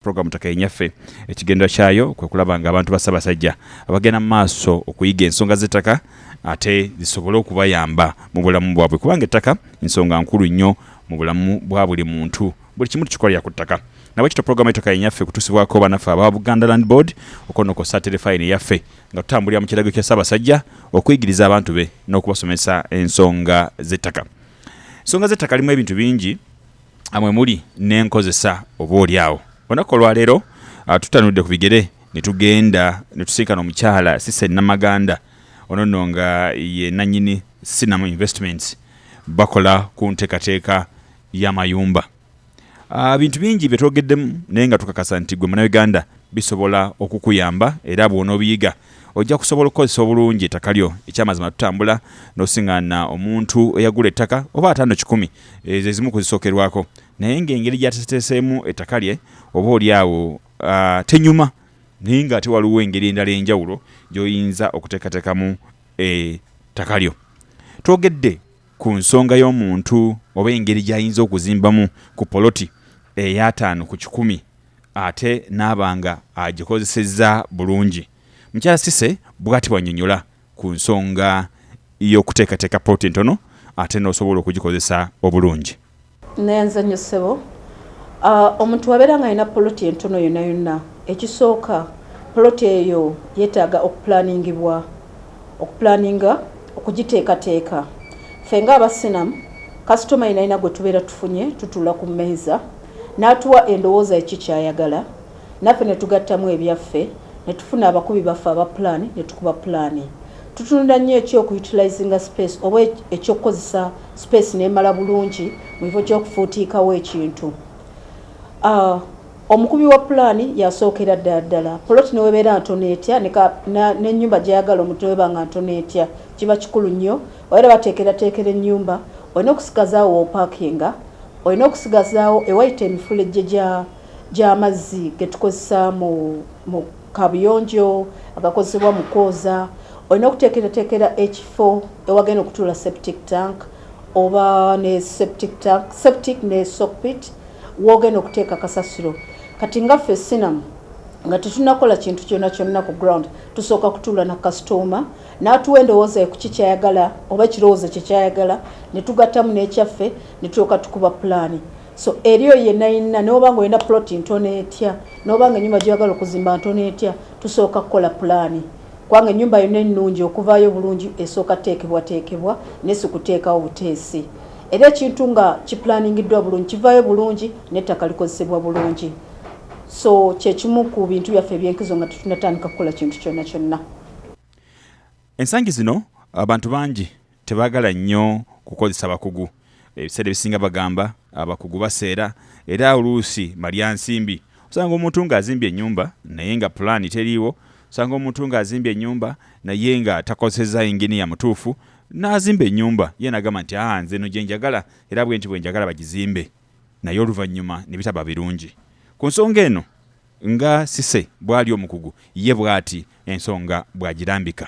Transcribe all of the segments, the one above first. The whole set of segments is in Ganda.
Program taka enyaffe ekigendo kyayo kwe kulaba nga abantu basabasajja abagenda maaso okuyiga ensonga z'ettaka ate zisobole okubayamba mu bulamu bwabwe kubanga ettaka ensonga nkulu nnyo mu bulamu bwa buli muntu buli kimu tukikolera ku ttaka nabwe kito program ettaka enyaffe kutusibwako banaffe aba Buganda Land Board okono satellite fine yaffe nga tutambulira mu kirago kya Ssaabasajja okuyigiriza abantu be n'okubasomesa ensonga z'ettaka. Ensonga z'ettaka limu ebintu bingi amwe muli n'enkozesa oboolyawo. Onako olwaleero tutanudde ku bigere ne tugenda ne tusinkana omukyala Sise Namaganda ono nga ye nannyini Cinam Investments bakola ku nteekateeka y'amayumba. Bintu bingi bye twogeddemu naye nga tukakasa nti gwe Munnayuganda bisobola okukuyamba era bw'onoobiyiga ojja kusobola okukozesa obulungi ettaka lyo ekyamazima tutambula n'osiŋŋaana omuntu eyagula ettaka oba 5-10 ezo ezimu kuzisookerwako naye ng'engeri gy'ateeseemu ettaka lye oba oliawo tenyuma naye ng'ate waliwo engeri endala enjawulo gy'oyinza okuteekateekamu ettaka lyo. Twogedde ku nsonga y'omuntu oba engeri gy'ayinza okuzimbamu ku poloti eya 5-10 ate n'abanga agikozesezza bulungi. Mukyala Sise bw'ati bw'annyonnyola ku nsonga y'okuteekateeka poloti entono ate n'osobola okugikozesa obulungi. Nze nnyo ssebo omuntu wabeera nga alina poloti entono yonna yonna ekisooka poloti eyo yeetaaga okuplaningibwa okugiteekateeka. Ffe nga aba Cinam kasitoma yenalina gwe tubeera tufunye tutuula ku mmeeza n'atuwa endowooza ekikyayagala naffe ne tugattamu ebyaffe ne tufuna abakubi baffe aba pulaani ne tukuba pulaani. Tutunula nnyo ekyokuyutilizinga space oba ekyokukozesa space n'emala bulungi mu kifo ky'okufuutiikawo ekintu. Omukubi wa pulaani yasookera ddala poloti newebeera ntono etya n'ennyumba gy'ayagala omuntu weba nga ntono etya kiba kikulu nnyo. Era bateekerateekera ennyumba olina okusigazaawo opaakinga, olina okusigazaawo ewayita emifulejje gy'amazzi ge tukozesa mu kabuyonjo agakozesebwa mu kwoza. Olina okuteekerateekera ekifo ewagenda okutuula septic tank oba ne septic ne sockpit wogenda okuteeka kasasiro. Kati nga ffe Cinam nga tetunakola kintu kyonna ku ground tusooka kutuula na kasitoma n'atuwa endowooza ku kikyayagala oba ekirowoozo kyekyayagala ne tugattamu n'ekyaffe ne tulyoka tukuba pulaani. So eriyo yenna n'oba nga olina ploti ntono etya n'oba nga ennyumba gy'oyagala okuzimba ntono etya tusooka kukola pulaani kubanga ennyumba yonna ennungi okuvaayo bulungi esooka teekebwa ne si kuteekawo buteesi. Era ekintu nga kipulaningiddwa bulungi kivaayo bulungi n'ettaka likozesebwa bulungi. So kyekimu ku bintu byaffe ebyenkizo nga tetunatandika kukola kintu kyonna. Ensangi zino abantu bangi tebaagala nnyo kukozesa bakugu. Ebiseera ebisinga bagamba abakugu baseera era oluusi malya nsimbi. Osanga omuntu ng'azimbye ennyumba naye nga pulaani teriiwo. Osanga omuntu ng'azimbye ennyumba naye nga takozesezza enginiya mutuufu n'azimba ennyumba ye n'agamba nti nze no gye njagala era bwe nti bwe njagala bagizimbe naye oluvannyuma ne bitaba birungi. Ku nsonga eno nga Sise bw'ali omukugu ye bw'ati ensonga bw'agirambika.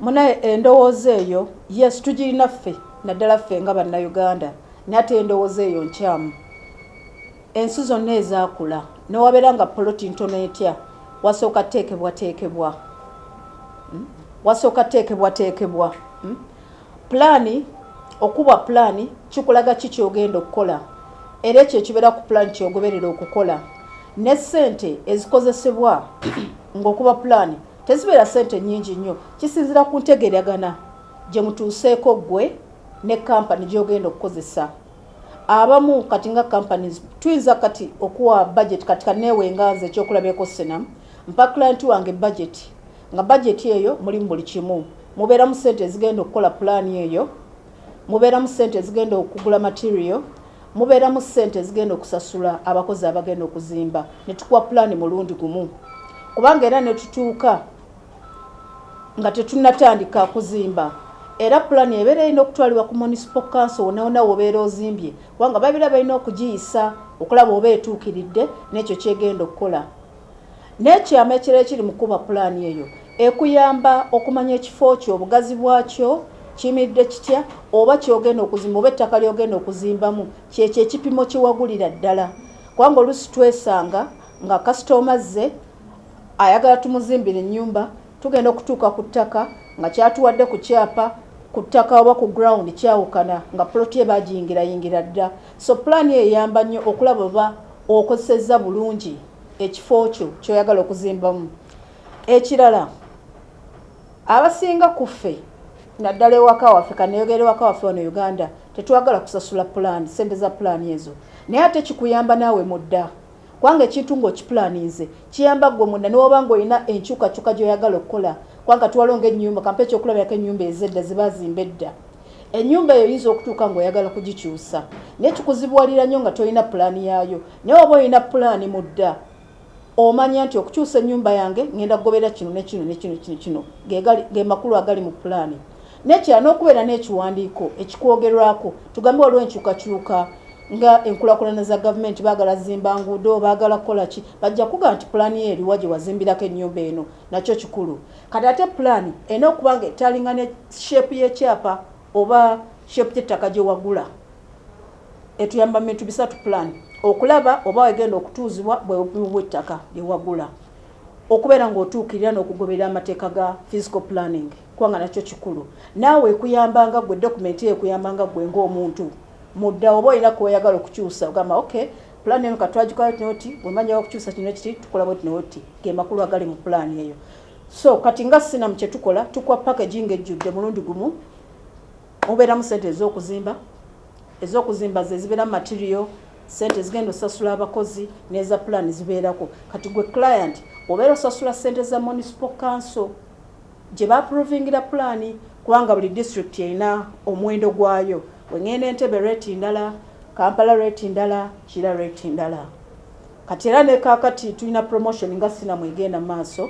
Munaye endowooza eyo yes tugirina ffe naddala ffe nga Bannayuganda naye ate endowooza eyo nkyamu. Ensi zonna ezaakula newabeera nga poloti ntono etya wasooka teekebwa. Pulaani okuba pulaani kikulaga ki kyogenda okukola era ekyo ekibeera ku pulaani kyogoberera okukola. Ne ssente ezikozesebwa ng'okuba pulaani tezibeera ssente nnyingi nnyo kisinziira ku ntegeragana gye mutuuseeko ggwe ne kampani gy'ogenda okukozesa. Abamu kati nga companies tuyinza kati okuwa budget kati kaneewenga nze ekyokulabyeko Cinam mpa client wange budget nga budget eyo mulimu buli kimu. Mubeeramu ssente ezigenda okukola pulaani eyo, mubeeramu ssente ezigenda okugula material, mubeeramu ssente ezigenda okusasula abakozi abagenda okuzimba ne tukuwa pulaani mulundi gumu. Kubanga era ne tutuuka nga tetunnatandika kuzimba era pulaani ebeera erina okutwalibwa ku municipal council wonna wobeera ozimbye kubanga babeera balina okugiyisa okulaba oba etuukiridde n'ekyo kyegenda okukola. N'ekyama ekirala ekiri mu kuba pulaani eyo ekuyamba okumanya ekifo kyo obugazi bwakyo kiyimiridde kitya oba kyogenda okuzimba oba ettaka lyogenda okuzimbamu kyekyo ekipimo kiwagulira ddala kubanga oluusi twesanga nga customer ze ayagala tumuzimbira ennyumba tugenda okutuuka ku ttaka nga kyatuwadde ku kyapa ku ttaka oba ku ground kyawukana nga plot ye bagiyingira dda. So plan ye eyamba nnyo okulaba oba okozesezza bulungi ekifo kyo ky'oyagala okuzimbamu. Ekirala abasinga ku ffe naddala ewaka waffe kaneyogera ewaka waffe wano Uganda tetwagala kusasula plan sente za plan ezo naye ate kikuyamba naawe mudda kwanga ekintu ng'okipulaninze kiyamba ggwe munda niwoba ng'olina enkyukakyuka gy'oyagala okukola kwanga tuwalonga ennyumba kampa ekyokulabirako ennyumba ez'edda zibazimba edda ennyumba eyo yinza okutuuka ng'oyagala kugikyusa naye kikuzibuwalira nnyo nga tolina pulaani yaayo naye oba olina pulaani mudda omanya nti okukyusa ennyumba yange ngenda kugobera kino nekino nekino kino ge makulu agali mu pulaani nekira n'okubeera n'ekiwandiiko ekikwogerwako tugambe waliwo enkyukakyuka nga enkulakulana za gavumenti baagala zimba nguudo baagala kukola ki bajja kuga nti pulaani ye eriwa gye wazimbirako ennyumba eno nakyo kikulu kati ate pulaani erina okuba nga etalinga ne sheepu y'ekyapa oba sheepu y'ettaka gye wagula etuyamba mu bintu bisatu pulaani okulaba oba wegenda okutuuzibwa bwebupimu bw'ettaka lye wagula okubeera ng'otuukirira n'okugoberera amateeka ga physical planning kubanga nakyo kikulu naawe ekuyambanga ggwe dokumenti ekuyambanga ggwe ng'omuntu mudda oba olina kweyagala okukyusa ogamba okay pulaani eno katwagikola tinoti bwemanya okukyusa kino kiti tukola bwe tinoti ge makulu agali mu pulaani eyo. So kati nga Cinam kye tukola tukuwa packaging ejjudde mulundi gumu obeeramu sente ez'okuzimba ze zibeera material sente zigenda osasula abakozi n'eza pulaani zibeerako kati gwe client obeera osasula sente za municipal council gye baaprovingira pulaani kubanga buli district erina omuwendo gwayo wengenda Entebbe rate ndala Kampala rate ndala Kira rate ndala kati era ne kaakati tulina promotion nga Cinam egenda maaso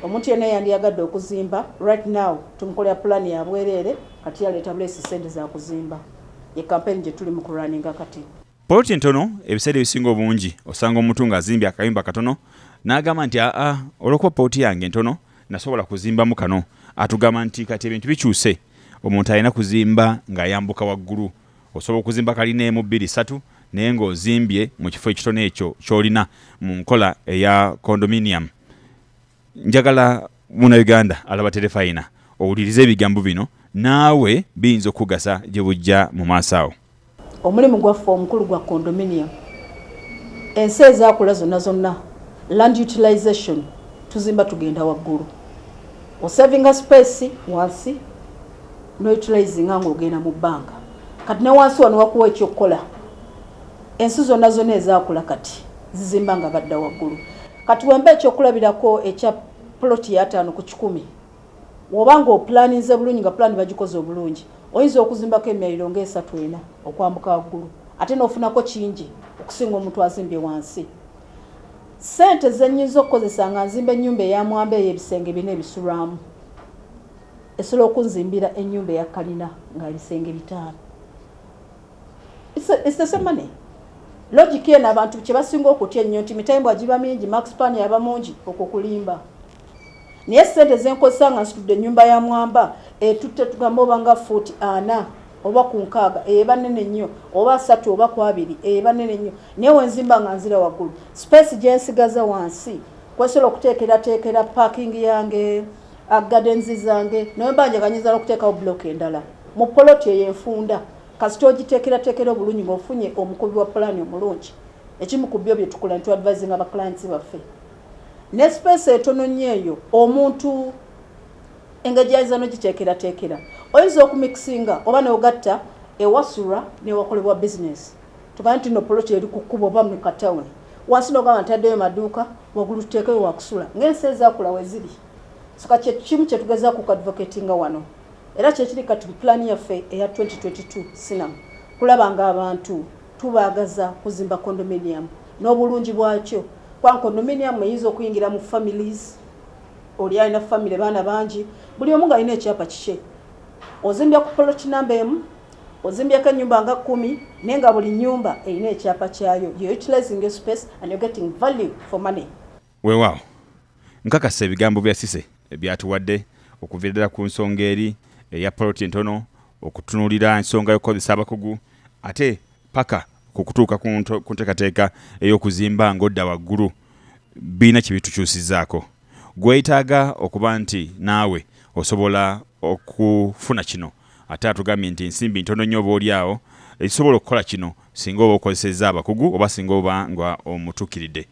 omuntu yenna yandiyagadde okuzimba right now tumukolera pulaani ya bwereere kati yaleeta bulesi sente za kuzimba ye campaign gye tuli mu kurunninga kati. Poloti entono ebiseera ebisinga obungi osanga omuntu ng'azimbye akayumba katono n'agamba nti olwokuba poloti yange entono nasobola kuzimbamu kano atugamba nti kati ebintu bikyuse omuntu alina kuzimba ng'ayambuka waggulu osobola okuzimba kalina emu bbiri ssatu naye ng'ozimbye mu kifo ekitono ekyo ky'olina mu nkola eya condominium. Njagala munnayuganda alaba terefayina owulirize ebigambo bino naawe biyinza okugasa gye bujja mu maaso awo. Omulimu gwaffe omukulu gwa condominium ensi ezaakula zonna land utilization tuzimba tugenda waggulu osavinga space wansi noutilizinga ng'ogenda mu bbanga kati ne wansi wano wakuwa ekyokukola ensi zonna ezaakula kati zizimba nga badda waggulu kati wemba ekyokulabirako ekya ploti ya 5 ku 100 woba ng'opulaninze bulungi nga pulaani bagikoze obulungi oyinza okuzimbako emyaliro ng'esatu ena okwambuka waggulu ate n'ofunako kingi okusinga omuntu azimbye wansi. Sente zennyinza okukozesa nga nzimba ennyumba eyamwamba ey'ebisenge bina ebisulwamu esobola okunzimbira ennyumba eya kalina nga ebisenge 5. It's the same money. Logic eno abantu kye basinga okutya ennyo nti mitayimbo agiba mingi max pan yaba mungi okukulimba naye sente zenkozesa nga nsitudde ennyumba ya mwamba etutte tugamba oba nga 40 oba ku 6 eba nnene nnyo oba 3 oba ku 2 eba nnene nnyo naye wenzimba nga nzira waggulu space gye nsigaza wansi kwesobola okuteekerateekera parking yange gardens zange naye mbanjaganyiza n'okuteekawo block endala mu poloti ey'enfunda kasita ogiteekerateekera obulungi ng'ofunye omukubi wa pulaani omulungi ekimu ku byo bye tukola nti advising aba clients baffe ne space etono nnyo eyo omuntu engeri ayinza n'ogiteekerateekera oyinza okumixinga oba n'ogatta ewasula newakolebwa business tugambe nti no poloti eri ku kkubo oba mu katawuni wansi n'ogamba ntaddeyo maduuka waggulu tuteekeyo wakusula ng'ensi ezaakula we ziri soka kimu kye tugezaako ku advocatinga wano era kyekiri kati pulaani yaffe eya 2022 Cinam kulaba nga abantu tubaagaza kuzimba condominium n'obulungi bwakyo kwa condominium eyinza okuyingira mu families oli alina family baana bangi buli omu ng'alina ekyapa kikye ozimbya ku poloti namba emu ozimbyako ennyumba nga 10 naye nga buli nnyumba erina ekyapa kyayo you're utilizing your space and you're getting value for money. Weewaawo nkakasa ebigambo bya Sise ebyatuwadde okuviira ku nsonga eri eya poloti entono okutunuulira ensonga y'okukozesa abakugu ate paka ku kutuuka ku nteekateeka ey'okuzimba ng'odda waggulu bina kibitukyusizaako gwetaaga okuba nti naawe osobola okufuna kino ate atugambye nti ensimbi ntono nnyo oba oli awo ekisobola okukola kino singa oba okozesezza abakugu oba singa oba nga omutuukiridde